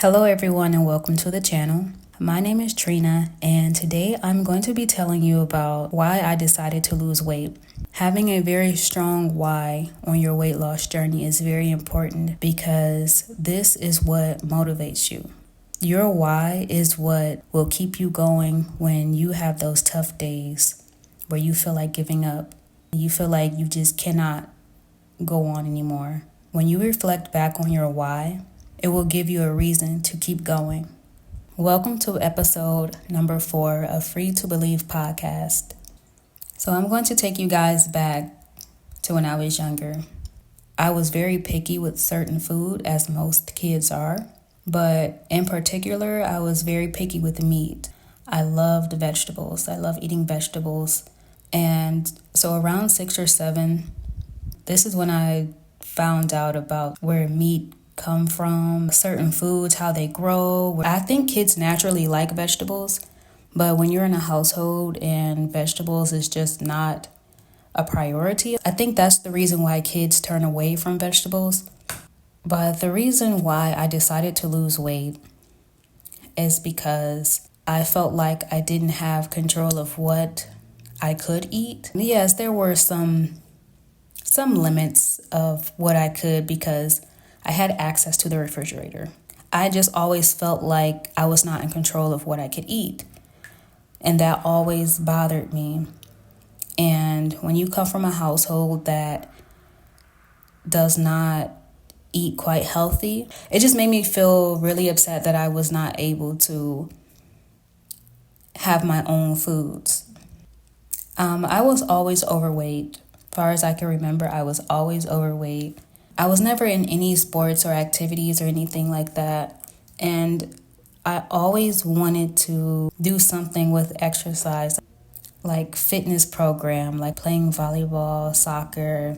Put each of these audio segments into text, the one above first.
Hello everyone and welcome to the channel. My name is Trina and today I'm going to be telling you about why I decided to lose weight. Having a very strong why on your weight loss journey is very important because this is what motivates you. Your why is what will keep you going when you have those tough days where you feel like giving up. You feel like you just cannot go on anymore. When you reflect back on your why, it will give you a reason to keep going. Welcome to episode number 4 of Free to Believe podcast. So I'm going to take you guys back to when I was younger. I was very picky with certain food, as most kids are, but in particular, I was very picky with meat. I loved vegetables. I love eating vegetables. And so around 6 or 7, this is when I found out about where meat come from, certain foods, how they grow. I think kids naturally like vegetables, but when you're in a household and vegetables is just not a priority, I think that's the reason why kids turn away from vegetables. But the reason why I decided to lose weight is because I felt like I didn't have control of what I could eat. Yes, there were some limits of what I could because I had access to the refrigerator. I just always felt like I was not in control of what I could eat. And that always bothered me. And when you come from a household that does not eat quite healthy, it just made me feel really upset that I was not able to have my own foods. I was always overweight. As far as I can remember, I was always overweight. I was never in any sports or activities or anything like that. And I always wanted to do something with exercise, like fitness program, like playing volleyball, soccer,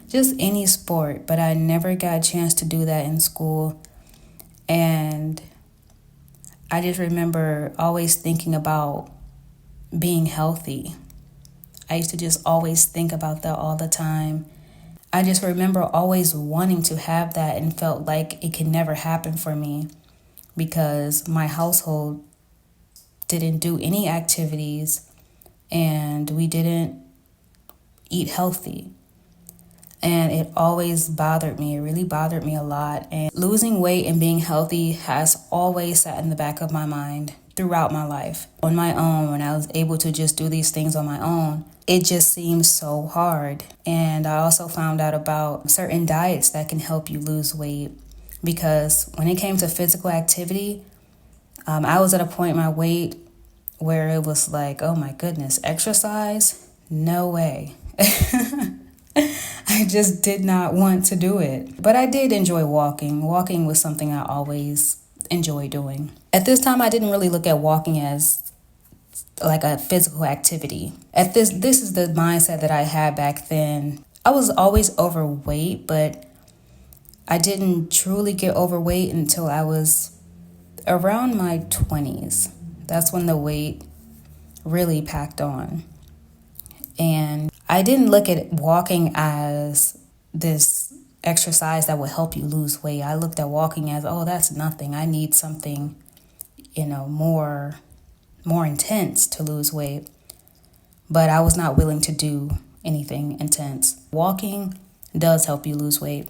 just any sport. But I never got a chance to do that in school. And I just remember always thinking about being healthy. I used to just always think about that all the time. I just remember always wanting to have that and felt like it could never happen for me because my household didn't do any activities and we didn't eat healthy. And it always bothered me. It really bothered me a lot. And losing weight and being healthy has always sat in the back of my mind throughout my life. On my own, when I was able to just do these things on my own, it just seems so hard. And I also found out about certain diets that can help you lose weight because when it came to physical activity, I was at a point in my weight where it was like, oh my goodness, exercise? No way. I just did not want to do it. But I did enjoy walking. Walking was something I always enjoyed doing. At this time, I didn't really look at walking as like a physical activity. This is the mindset that I had back then. I was always overweight, but I didn't truly get overweight until I was around my 20s. That's when the weight really packed on. And I didn't look at walking as this exercise that would help you lose weight. I looked at walking as, oh, that's nothing. I need something, more intense to lose weight. But I was not willing to do anything intense. Walking does help you lose weight.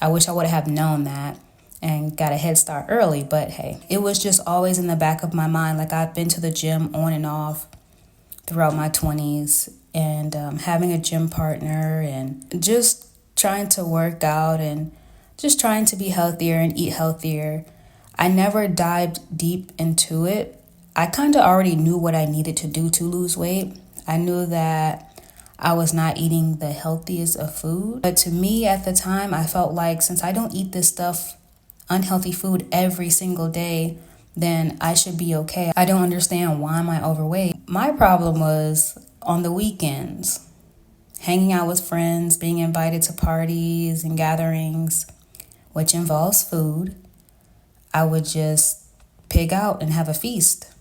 I wish I would have known that and got a head start early, but hey, it was just always in the back of my mind. Like I've been to the gym on and off throughout my 20s and having a gym partner and just trying to work out and just trying to be healthier and eat healthier. I never dived deep into it. I kind of already knew what I needed to do to lose weight. I knew that I was not eating the healthiest of food. But to me at the time, I felt like since I don't eat this unhealthy food every single day, then I should be okay. I don't understand why am I overweight. My problem was on the weekends, hanging out with friends, being invited to parties and gatherings, which involves food. I would just pig out and have a feast.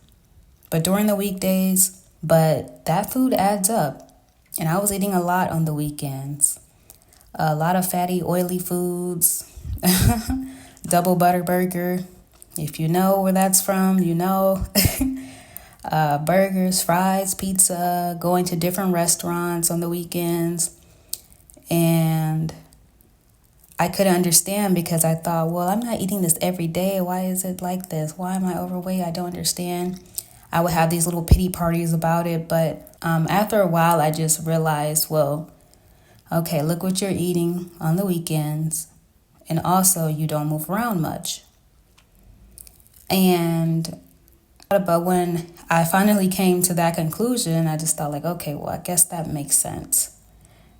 But during the weekdays, that food adds up. And I was eating a lot on the weekends. A lot of fatty, oily foods, double butter burger, If you know where that's from, you know. Burgers, fries, pizza, going to different restaurants on the weekends. And I couldn't understand because I thought, well, I'm not eating this every day. Why is it like this? Why am I overweight? I don't understand. I would have these little pity parties about it. But after a while, I just realized, well, okay, look what you're eating on the weekends. And also, you don't move around much. And but when I finally came to that conclusion, I just thought like, okay, well, I guess that makes sense.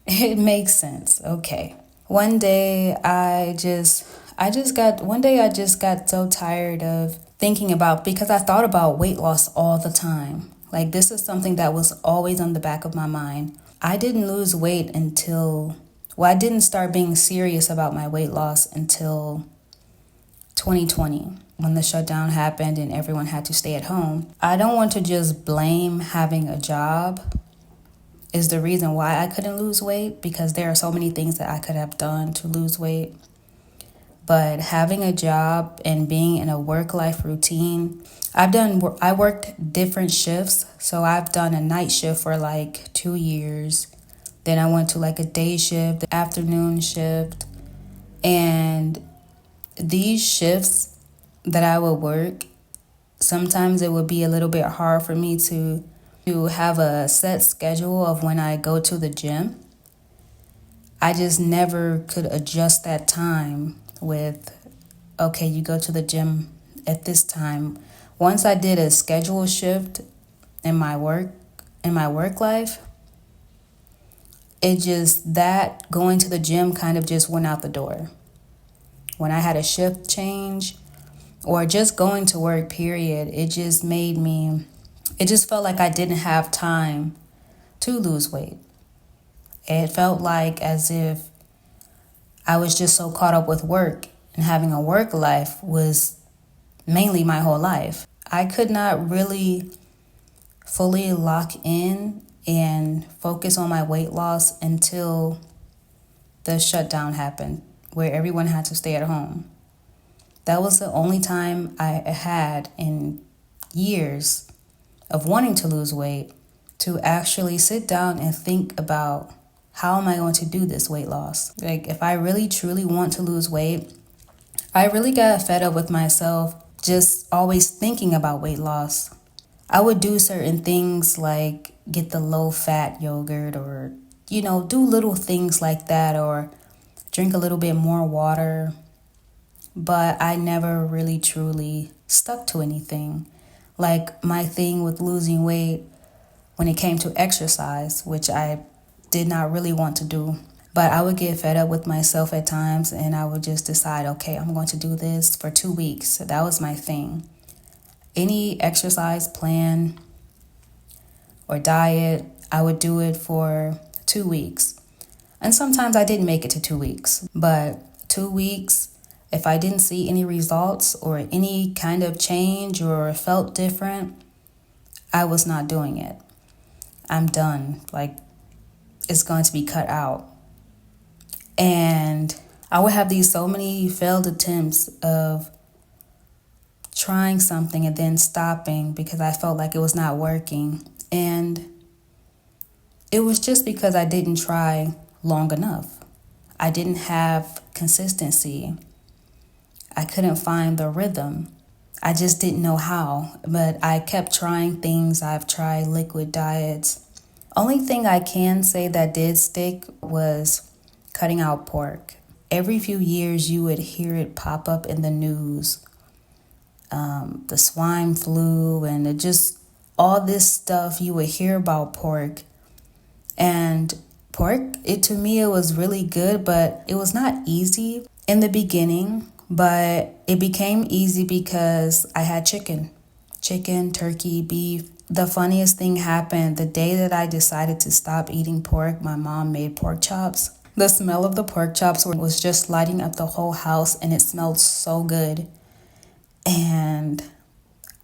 It makes sense. Okay. One day I just got so tired of thinking about, because I thought about weight loss all the time. Like, this is something that was always on the back of my mind. I didn't lose weight I didn't start being serious about my weight loss until 2020, when the shutdown happened and everyone had to stay at home. I don't want to just blame having a job is the reason why I couldn't lose weight, because there are so many things that I could have done to lose weight. But having a job and being in a work-life routine, I worked different shifts. So I've done a night shift for like 2 years. Then I went to like a day shift, afternoon shift. And these shifts that I would work, sometimes it would be a little bit hard for me to have a set schedule of when I go to the gym. I just never could adjust that time with, okay, you go to the gym at this time. Once I did a schedule shift in my work life, that going to the gym kind of just went out the door. When I had a shift change or just going to work, period, it just felt like I didn't have time to lose weight. It felt like as if I was just so caught up with work, and having a work life was mainly my whole life. I could not really fully lock in and focus on my weight loss until the shutdown happened, where everyone had to stay at home. That was the only time I had in years of wanting to lose weight to actually sit down and think about, how am I going to do this weight loss? Like, if I really truly want to lose weight, I really got fed up with myself just always thinking about weight loss. I would do certain things like get the low-fat yogurt, or, do little things like that, or drink a little bit more water. But I never really truly stuck to anything. Like, my thing with losing weight when it came to exercise, which I did not really want to do. But I would get fed up with myself at times, and I would just decide, okay, I'm going to do this for 2 weeks. So that was my thing. Any exercise plan or diet, I would do it for 2 weeks. And sometimes I didn't make it to 2 weeks. But 2 weeks, if I didn't see any results or any kind of change or felt different, I was not doing it. I'm done. Like, it's going to be cut out. And I would have so many failed attempts of trying something and then stopping because I felt like it was not working. And it was just because I didn't try long enough. I didn't have consistency. I couldn't find the rhythm. I just didn't know how. But I kept trying things. I've tried liquid diets. Only thing I can say that did stick was cutting out pork. Every few years you would hear it pop up in the news. The swine flu and just all this stuff you would hear about pork. And pork, to me, it was really good, but it was not easy in the beginning. But it became easy because I had chicken, turkey, beef. The funniest thing happened the day that I decided to stop eating pork. My mom made pork chops. The smell of the pork chops was just lighting up the whole house, and it smelled so good. And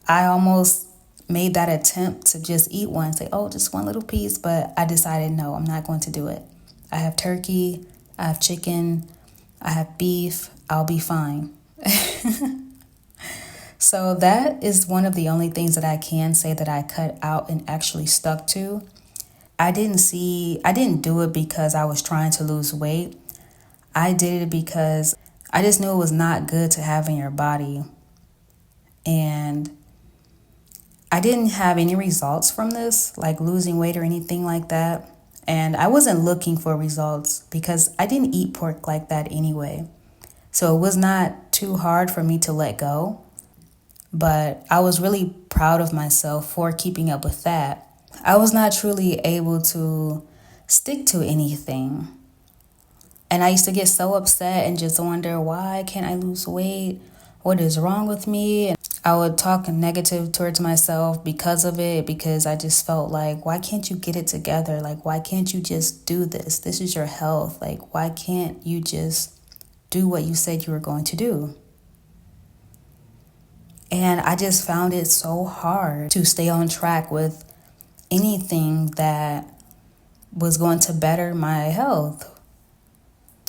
I almost made that attempt to just eat one, say, oh, just one little piece. But I decided, no, I'm not going to do it. I have turkey, I have chicken, I have beef. I'll be fine. So that is one of the only things that I can say that I cut out and actually stuck to. I didn't do it because I was trying to lose weight. I did it because I just knew it was not good to have in your body. And I didn't have any results from this, like losing weight or anything like that. And I wasn't looking for results because I didn't eat pork like that anyway. So it was not too hard for me to let go. But I was really proud of myself for keeping up with that. I was not truly able to stick to anything. And I used to get so upset and just wonder, why can't I lose weight? What is wrong with me? And I would talk negative towards myself because of it, because I just felt like, why can't you get it together? Like, why can't you just do this? This is your health. Like, why can't you just do what you said you were going to do? And I just found it so hard to stay on track with anything that was going to better my health.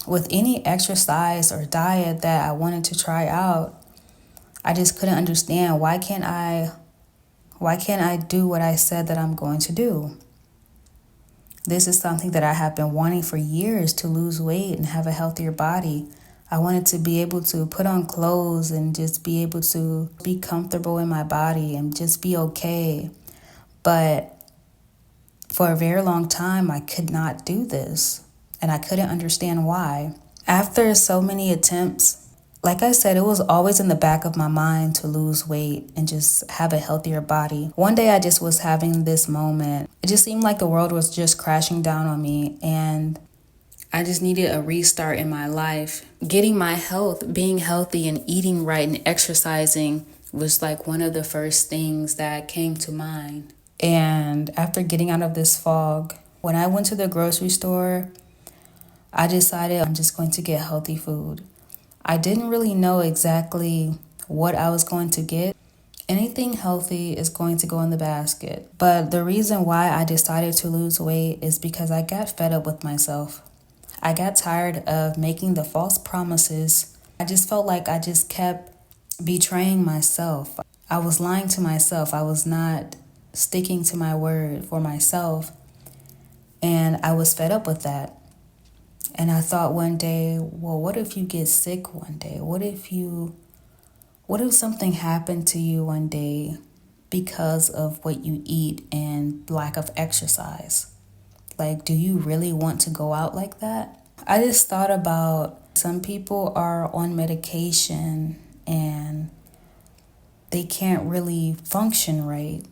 With any exercise or diet that I wanted to try out, I just couldn't understand, why can't I do what I said that I'm going to do? This is something that I have been wanting for years, to lose weight and have a healthier body. I wanted to be able to put on clothes and just be able to be comfortable in my body and just be okay. But for a very long time, I could not do this, and I couldn't understand why. After so many attempts, like I said, it was always in the back of my mind to lose weight and just have a healthier body. One day I just was having this moment. It just seemed like the world was just crashing down on me, and I just needed a restart in my life. Getting my health, being healthy and eating right and exercising was like one of the first things that came to mind. And after getting out of this fog, when I went to the grocery store, I decided I'm just going to get healthy food. I didn't really know exactly what I was going to get. Anything healthy is going to go in the basket. But the reason why I decided to lose weight is because I got fed up with myself. I got tired of making the false promises. I just felt like I just kept betraying myself. I was lying to myself. I was not sticking to my word for myself. And I was fed up with that. And I thought one day, well, what if you get sick one day? What if something happened to you one day because of what you eat and lack of exercise? Like, do you really want to go out like that? I just thought about, some people are on medication and they can't really function right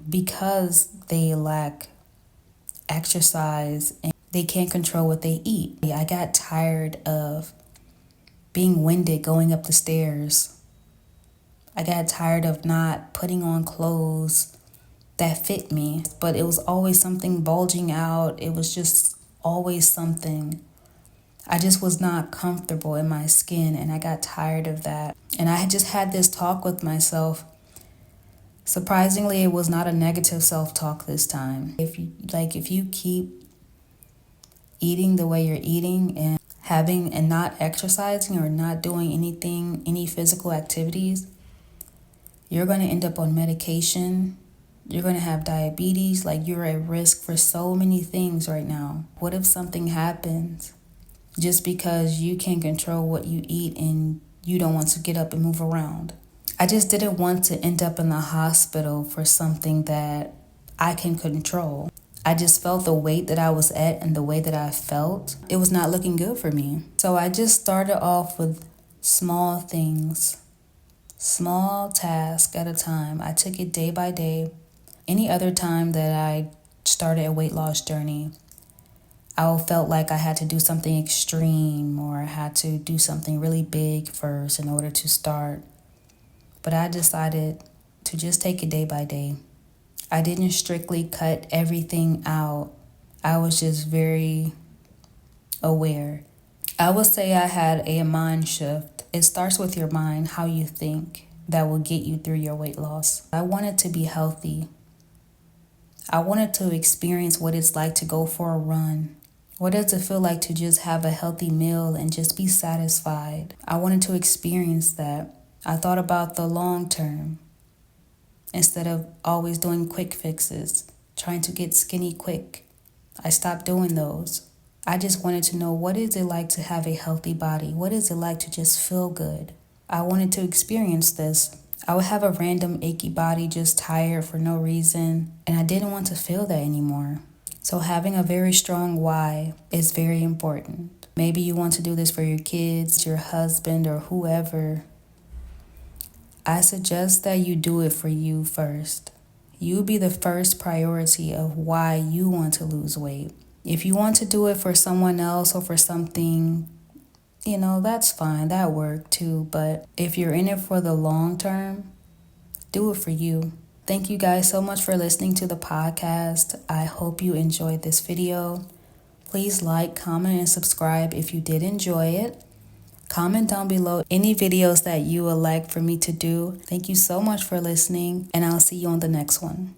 because they lack exercise and they can't control what they eat. I got tired of being winded going up the stairs. I got tired of not putting on clothes that fit me, but it was always something bulging out. It was just always something. I just was not comfortable in my skin, and I got tired of that. And I had just had this talk with myself. Surprisingly, it was not a negative self-talk this time. If you keep eating the way you're eating and having and not exercising or not doing anything, any physical activities, you're going to end up on medication. You're going to have diabetes. Like, you're at risk for so many things right now. What if something happens just because you can't control what you eat and you don't want to get up and move around? I just didn't want to end up in the hospital for something that I can control. I just felt the weight that I was at and the way that I felt, it was not looking good for me. So I just started off with small things, small tasks at a time. I took it day by day. Any other time that I started a weight loss journey, I felt like I had to do something extreme or I had to do something really big first in order to start. But I decided to just take it day by day. I didn't strictly cut everything out. I was just very aware. I would say I had a mind shift. It starts with your mind, how you think, that will get you through your weight loss. I wanted to be healthy. I wanted to experience what it's like to go for a run. What does it feel like to just have a healthy meal and just be satisfied? I wanted to experience that. I thought about the long term instead of always doing quick fixes, trying to get skinny quick. I stopped doing those. I just wanted to know, what is it like to have a healthy body? What is it like to just feel good? I wanted to experience this. I would have a random achy body, just tired for no reason, and I didn't want to feel that anymore. So having a very strong why is very important. Maybe you want to do this for your kids, your husband, or whoever. I suggest that you do it for you first. You be the first priority of why you want to lose weight. If you want to do it for someone else or for something, that's fine. That worked too. But if you're in it for the long term, do it for you. Thank you guys so much for listening to the podcast. I hope you enjoyed this video. Please like, comment, and subscribe if you did enjoy it. Comment down below any videos that you would like for me to do. Thank you so much for listening, and I'll see you on the next one.